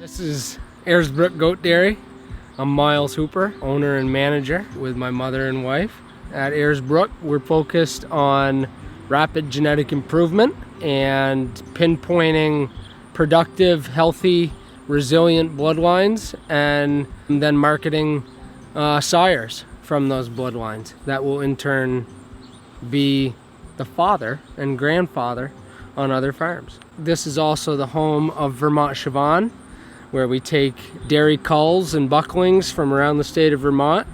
This is Ayers Brook Goat Dairy. I'm Miles Hooper, owner and manager with my mother and wife. At Ayers Brook, we're focused on rapid genetic improvement and pinpointing productive, healthy, resilient bloodlines, and then marketing sires from those bloodlines that will in turn be the father and grandfather on other farms. This is also the home of Vermont Chivan, where we take dairy culls and bucklings from around the state of Vermont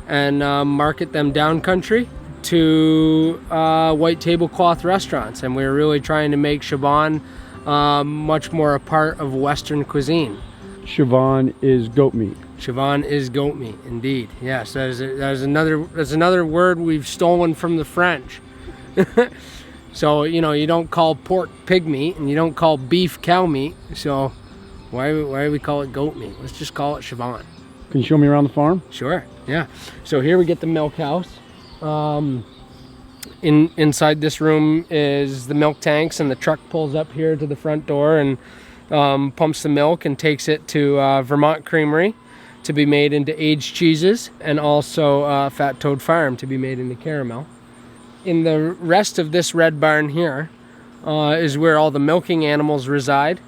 and market them down country to white tablecloth restaurants. And we're really trying to make Chivan much more a part of Western cuisine. Chivan is goat meat. Chivan is goat meat, indeed. Yes, that's another word we've stolen from the French. So, you know, you don't call pork pig meat and you don't call beef cow meat. So why do we call it goat meat? Let's just call it Chivan. Can you show me around the farm? Sure, yeah. So here we get the milk house. Inside this room is the milk tanks, and the truck pulls up here to the front door and pumps the milk and takes it to Vermont Creamery to be made into aged cheeses, and also Fat Toad Farm to be made into caramel. In the rest of this red barn here is where all the milking animals reside.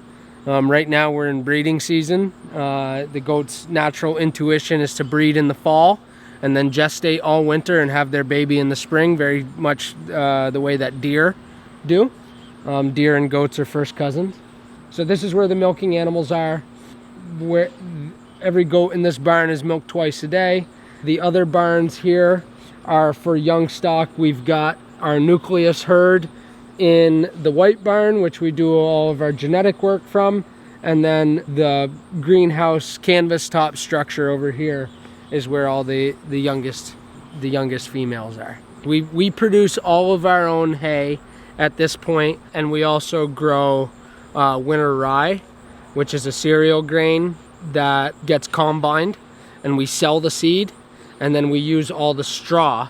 Right now we're in breeding season. The goat's natural intuition is to breed in the fall and then gestate all winter and have their baby in the spring, very much the way that deer do. Deer and goats are first cousins. So this is where the milking animals are. Where every goat in this barn is milked twice a day. The other barns here are for young stock. We've got our Nucleus Herd in the white barn, which we do all of our genetic work from, and then the greenhouse canvas top structure over here is where all the youngest females are. We produce all of our own hay at this point, and we also grow winter rye, which is a cereal grain that gets combined, and we sell the seed, and then we use all the straw,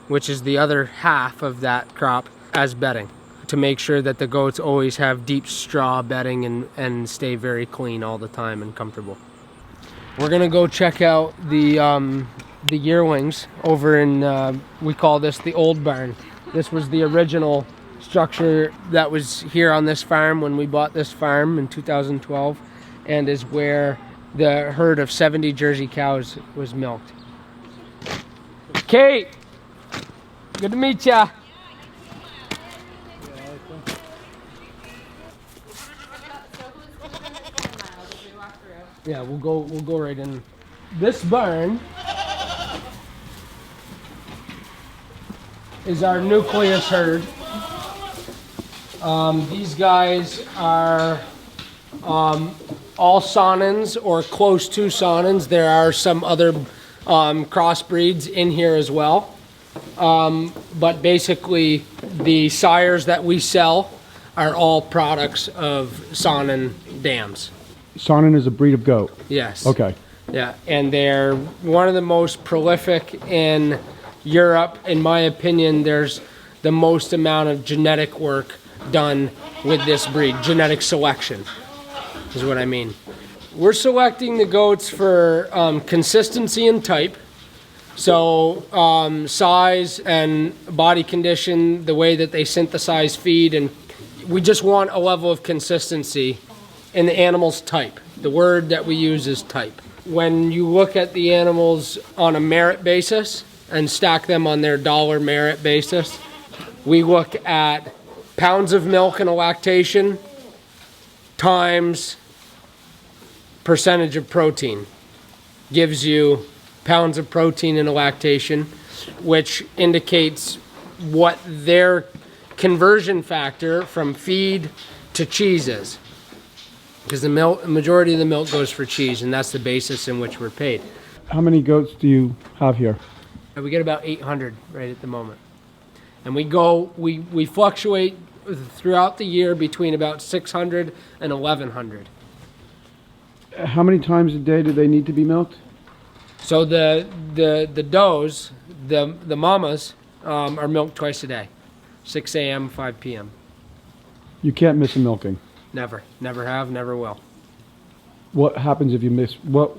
which is the other half of that crop, as bedding, to make sure that the goats always have deep straw bedding and stay very clean all the time and comfortable. We're gonna go check out the yearlings over in, we call this the old barn. This was the original structure that was here on this farm when we bought this farm in 2012, and is where the herd of 70 Jersey cows was milked. Kate, good to meet ya. Yeah, we'll go right in. This barn is our Nucleus Herd. These guys are all Saanens or close to Saanens. There are some other crossbreeds in here as well. But basically the sires that we sell are all products of Saanen dams. Saanen is a breed of goat? Yes. Okay. Yeah, and they're one of the most prolific in Europe. In my opinion, there's the most amount of genetic work done with this breed. Genetic selection is what I mean. We're selecting the goats for consistency and type. So size and body condition, the way that they synthesize feed, and we just want a level of consistency in the animal's type. The word that we use is type. When you look at the animals on a merit basis and stack them on their dollar merit basis, we look at pounds of milk in a lactation times percentage of protein. Gives you pounds of protein in a lactation, which indicates what their conversion factor from feed to cheese is. Because the majority of the milk goes for cheese, and that's the basis in which we're paid. How many goats do you have here? We get about 800 right at the moment. And we fluctuate throughout the year between about 600 and 1,100. How many times a day do they need to be milked? So the does, the mamas, are milked twice a day, 6 a.m., 5 p.m. You can't miss a milking. Never have, never will. what happens if you miss? What?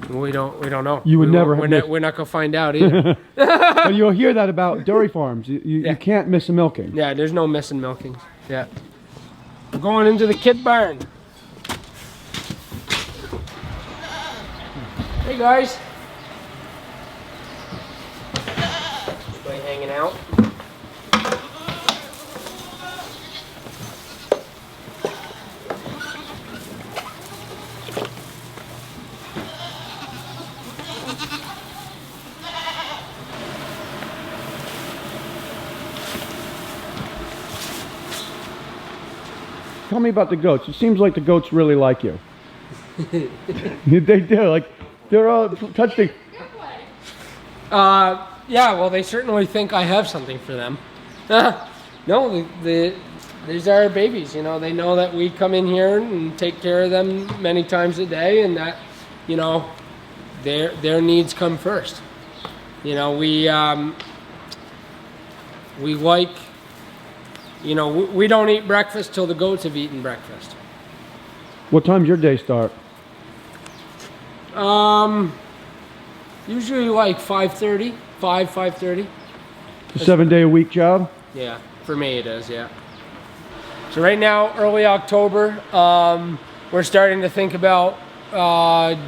We don't know. You would never. We're not gonna find out either. But you'll hear that about dairy farms. You can't miss a milking. Yeah, there's no missing milkings. Yeah. We're going into the kid barn. Hey guys. Everybody hanging out. Tell me about the goats. It seems like the goats really like you. They do. Like, they're all touching. Yeah, well, they certainly think I have something for them. No, these are our babies. You know, they know that we come in here and take care of them many times a day, and that, you know, their needs come first. You know, we like. You know, we don't eat breakfast till the goats have eaten breakfast. What time's your day start? Usually like 5:30, 5:30. A 7-day-a-week job? Yeah, for me it is, yeah. So right now, early October, we're starting to think about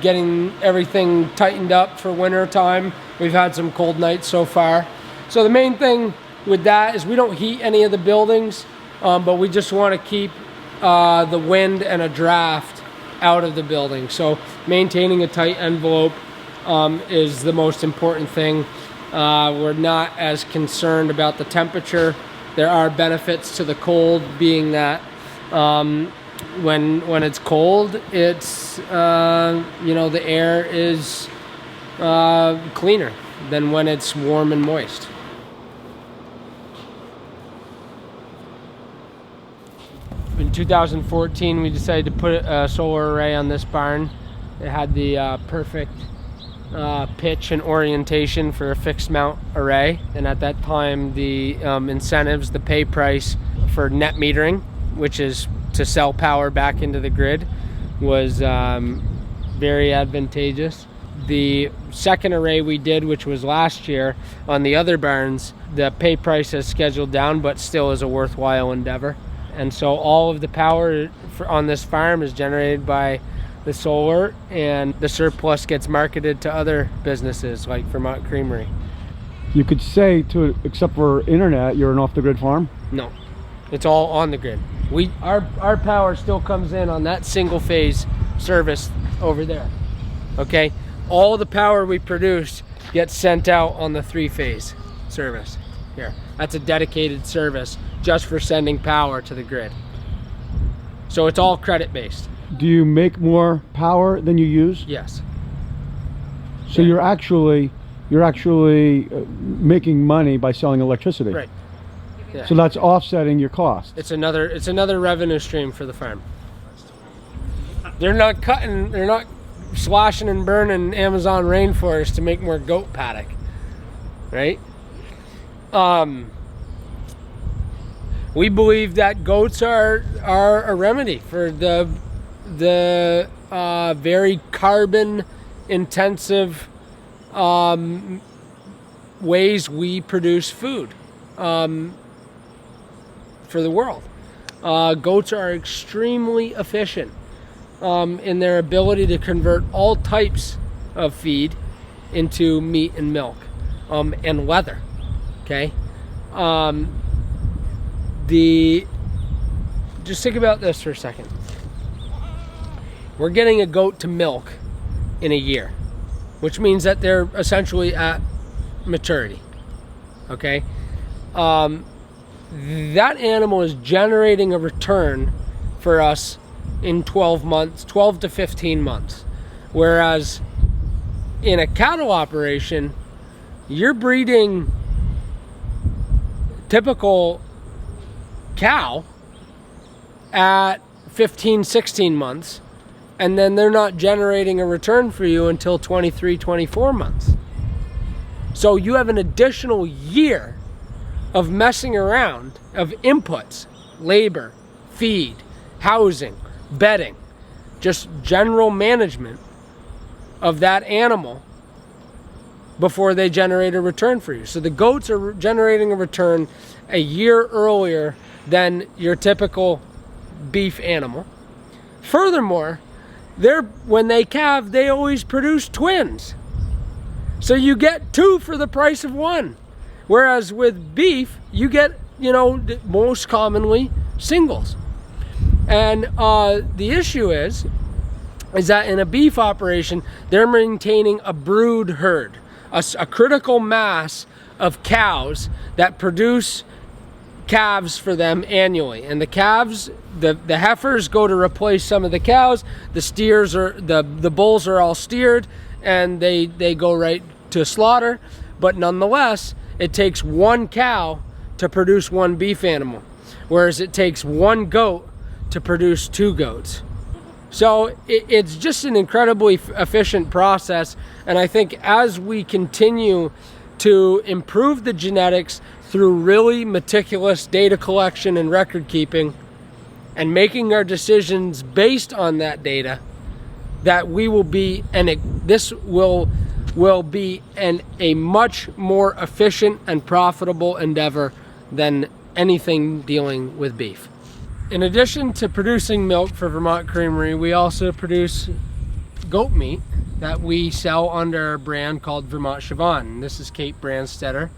getting everything tightened up for winter time. We've had some cold nights so far. So the main thing with that is we don't heat any of the buildings, but we just want to keep the wind and a draft out of the building. So maintaining a tight envelope is the most important thing. We're not as concerned about the temperature. There are benefits to the cold, being that when it's cold, it's you know, the air is cleaner than when it's warm and moist. In 2014, we decided to put a solar array on this barn. It had the perfect pitch and orientation for a fixed mount array. And at that time, the incentives, the pay price for net metering, which is to sell power back into the grid, was very advantageous. The second array we did, which was last year, on the other barns, the pay price has scheduled down, but still is a worthwhile endeavor. And so all of the power on this farm is generated by the solar, and the surplus gets marketed to other businesses like Vermont Creamery. You could say, except for internet, you're an off-the-grid farm? No, it's all on the grid. Our power still comes in on that single phase service over there. Okay, all the power we produce gets sent out on the 3-phase service here. That's a dedicated service just for sending power to the grid. So it's all credit based. Do you make more power than you use? Yes. So you're actually making money by selling electricity. Right. Yeah. So that's offsetting your costs. It's another revenue stream for the farm. They're not slashing and burning Amazon rainforest to make more goat paddock. Right? We believe that goats are a remedy for the very carbon intensive ways we produce food for the world. Goats are extremely efficient in their ability to convert all types of feed into meat and milk and leather. Okay. Just think about this for a second. We're getting a goat to milk in a year, which means that they're essentially at maturity. Okay. That animal is generating a return for us in 12 to 15 months. Whereas in a cattle operation, you're breeding typical cow at 15, 16 months, and then they're not generating a return for you until 23, 24 months. So you have an additional year of messing around, of inputs, labor, feed, housing, bedding, just general management of that animal before they generate a return for you. So the goats are generating a return a year earlier than your typical beef animal. Furthermore, when they calve, they always produce twins. So you get 2 for the price of 1. Whereas with beef, you get, most commonly singles. And the issue is that in a beef operation, they're maintaining a brood herd, a critical mass of cows that produce calves for them annually. And the calves, the heifers go to replace some of the cows. The steers the bulls are all steered, and they go right to slaughter. But nonetheless, it takes 1 cow to produce 1 beef animal, whereas it takes 1 goat to produce 2 goats. So it's just an incredibly efficient process. And I think as we continue to improve the genetics through really meticulous data collection and record keeping, and making our decisions based on that data, that we will be, this will be a much more efficient and profitable endeavor than anything dealing with beef. In addition to producing milk for Vermont Creamery, we also produce goat meat that we sell under a brand called Vermont Siobhan. This is Kate Brandstetter,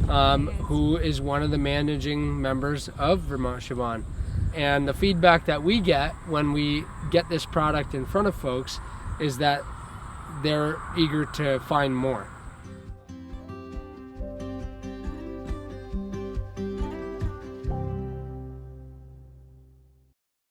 who is one of the managing members of Vermont Siobhan. And the feedback that we get when we get this product in front of folks is that they're eager to find more.